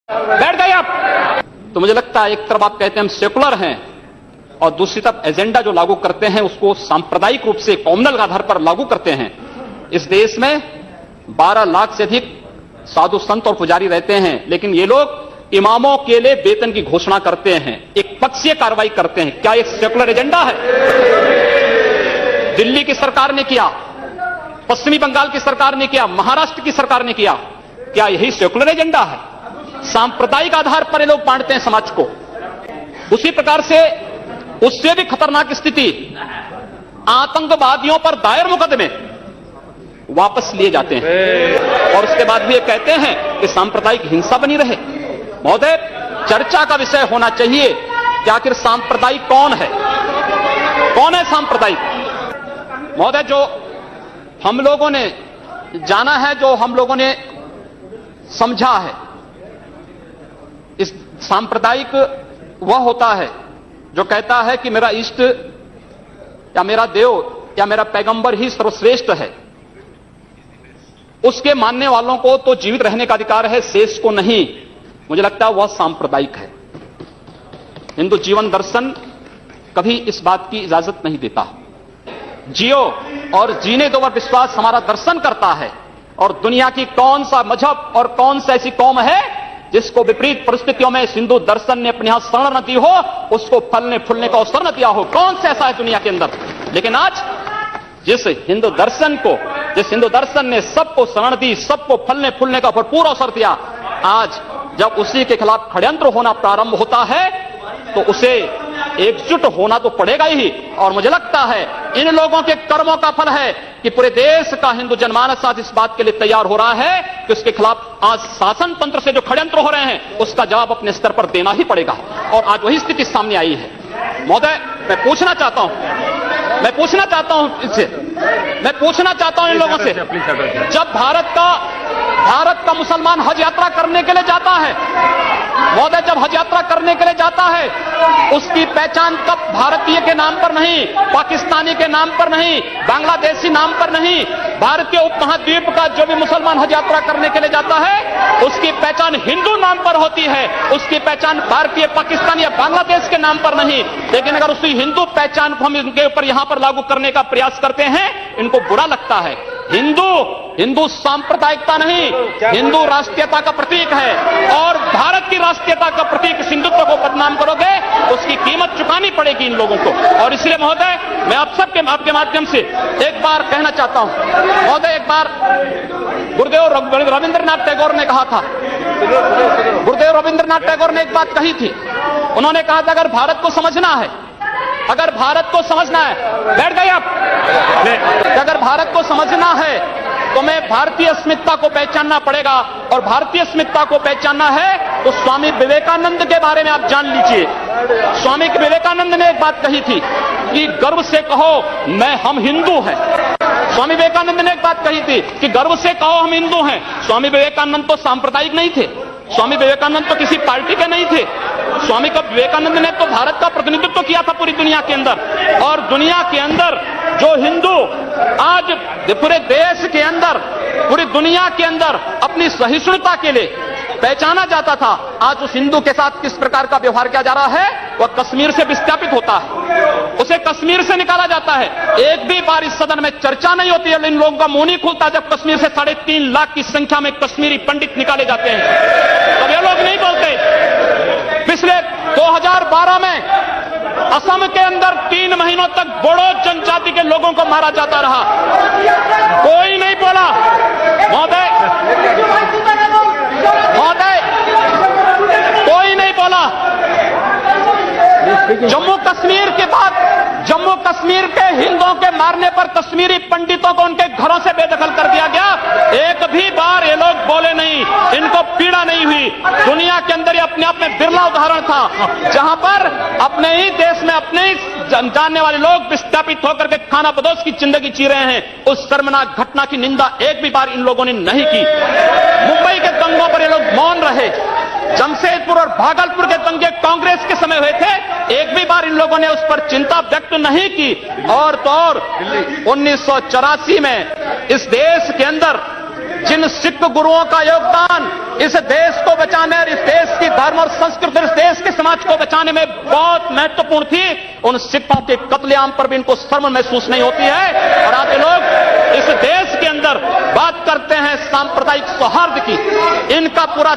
बैठ गए आप। तो मुझे लगता है एक तरफ आप कहते हैं हम सेकुलर हैं और दूसरी तरफ एजेंडा जो लागू करते हैं उसको सांप्रदायिक रूप से कॉम्युनल आधार पर लागू करते हैं। इस देश में 12 लाख से अधिक साधु संत और पुजारी रहते हैं, लेकिन ये लोग इमामों के लिए वेतन की घोषणा करते हैं, एक पक्षीय कार्रवाई करते हैं। क्या एक सेकुलर एजेंडा है? दिल्ली की सरकार ने किया, पश्चिमी बंगाल की सरकार ने किया, महाराष्ट्र की सरकार ने किया। क्या यही सेकुलर एजेंडा है? सांप्रदायिक आधार पर ये लोग बांटते हैं समाज को। उसी प्रकार से उससे भी खतरनाक स्थिति, आतंकवादियों पर दायर मुकदमे वापस लिए जाते हैं और उसके बाद भी ये कहते हैं कि सांप्रदायिक हिंसा बनी रहे। महोदय, चर्चा का विषय होना चाहिए कि आखिर सांप्रदायिक कौन है, कौन है सांप्रदायिक? महोदय, जो हम लोगों ने जाना है, जो हम लोगों ने समझा है, इस सांप्रदायिक वह होता है जो कहता है कि मेरा इष्ट या मेरा देव या मेरा पैगंबर ही सर्वश्रेष्ठ है। उसके मानने वालों को तो जीवित रहने का अधिकार है, शेष को नहीं। मुझे लगता है वह सांप्रदायिक है। हिंदू जीवन दर्शन कभी इस बात की इजाजत नहीं देता। जियो और जीने दो पर विश्वास हमारा दर्शन करता है। और दुनिया की कौन सा मजहब और कौन सा ऐसी कौम है जिसको विपरीत परिस्थितियों में हिंदू दर्शन ने अपने यहां शरण न दी हो, उसको फलने फूलने का अवसर न दिया हो? कौन सा ऐसा है दुनिया के अंदर? लेकिन आज जिस हिंदू दर्शन ने सबको शरण दी, सबको फलने फूलने का भरपूर अवसर दिया, आज जब उसी के खिलाफ षड्यंत्र होना प्रारंभ होता है तो उसे एकजुट होना तो पड़ेगा ही। और मुझे लगता है इन लोगों के कर्मों का फल है कि पूरे देश का हिंदू जनमानस आज इस बात के लिए तैयार हो रहा है कि उसके खिलाफ आज शासन तंत्र से जो षड्यंत्र हो रहे हैं उसका जवाब अपने स्तर पर देना ही पड़ेगा। और आज वही स्थिति सामने आई है। महोदय, मैं पूछना चाहता हूं इन लोगों से, जब भारत का मुसलमान हज यात्रा करने के लिए जाता है, महोदय, जब हज यात्रा करने के लिए जाता है, उसकी पहचान कब भारतीय के नाम पर नहीं, पाकिस्तानी के नाम पर नहीं, बांग्लादेशी नाम पर नहीं, भारतीय उपमहाद्वीप का जो भी मुसलमान हज यात्रा करने के लिए जाता है उसकी पहचान हिंदू नाम पर होती है, उसकी पहचान भारतीय, पाकिस्तानी या बांग्लादेश के नाम पर नहीं। लेकिन अगर उसी हिंदू पहचान को हम इनके ऊपर यहां पर लागू करने का प्रयास करते हैं, इनको बुरा लगता है। हिंदू सांप्रदायिकता नहीं, हिंदू राष्ट्रीयता का प्रतीक है और भारत की राष्ट्रीयता का प्रतीक हिंदुत्व को बदनाम करोगे, उसकी कीमत चुकानी पड़ेगी इन लोगों को। और इसलिए महोदय, मैं आप सबके आपके माध्यम से एक बार कहना चाहता हूं, महोदय, एक बार गुरुदेव रविंद्रनाथ टैगोर ने कहा था, गुरुदेव रविंद्रनाथ टैगोर ने एक बात कही थी। उन्होंने कहा था अगर भारत को समझना है, अगर भारत को समझना है, बैठ गए आप, अगर भारत को समझना है तो मैं भारतीय अस्मिता को पहचानना पड़ेगा। और भारतीय अस्मिता को पहचानना है तो स्वामी विवेकानंद के बारे में आप जान लीजिए। स्वामी विवेकानंद ने एक बात कही थी कि गर्व से कहो हम हिंदू हैं। स्वामी विवेकानंद ने एक बात कही थी कि गर्व से कहो हम हिंदू हैं। स्वामी विवेकानंद तो सांप्रदायिक नहीं थे, स्वामी विवेकानंद तो किसी पार्टी के नहीं थे। स्वामी विवेकानंद ने तो भारत का प्रतिनिधित्व किया था पूरी दुनिया के अंदर। और दुनिया के अंदर जो हिंदू आज पूरे देश के अंदर, पूरी दुनिया के अंदर अपनी सहिष्णुता के लिए पहचाना जाता था, आज उस हिंदू के साथ किस प्रकार का व्यवहार किया जा रहा है, वह कश्मीर से विस्थापित होता है, उसे कश्मीर से निकाला जाता है। एक भी बार इस सदन में चर्चा नहीं होती है, इन लोगों का मुंह नहीं खुलता जब कश्मीर से 3.5 लाख की संख्या में कश्मीरी पंडित निकाले जाते हैं, तब ये लोग नहीं बोलते। पिछले 2012 में असम के अंदर 3 महीनों तक बोडो जनजाति के लोगों को मारा जाता रहा, कोई नहीं बोला। महोदय, कोई नहीं बोला। जम्मू कश्मीर के बाद जम्मू कश्मीर के हिंदुओं के मारने पर कश्मीरी पंडितों को उनके घरों से बेदखल कर दिया गया, एक भी बार ये लोग बोले नहीं, इनको पीड़ा नहीं हुई। दुनिया के अंदर ये अपने आप में बिरला उदाहरण था जहां पर अपने ही देश में अपने ही जानने वाले लोग विस्थापित होकर के खाना बदोश की जिंदगी जी रहे हैं। उस शर्मनाक घटना की निंदा एक भी बार इन लोगों ने नहीं की। मुंबई के दंगों पर ये लोग मौन रहे। जमशेदपुर और भागलपुर के दंगे कांग्रेस के समय हुए थे, एक भी बार इन लोगों ने उस पर चिंता व्यक्त नहीं की। और तो और 1984 में इस देश के अंदर जिन सिख गुरुओं का योगदान इस देश को बचाने और इस देश की धर्म और संस्कृति, इस देश के समाज को बचाने में बहुत महत्वपूर्ण थी, उन सिखों के कत्लेआम पर भी इनको शर्म महसूस नहीं होती है। और आज लोग इस देश के अंदर बात करते हैं सांप्रदायिक सौहार्द की, इनका पूरा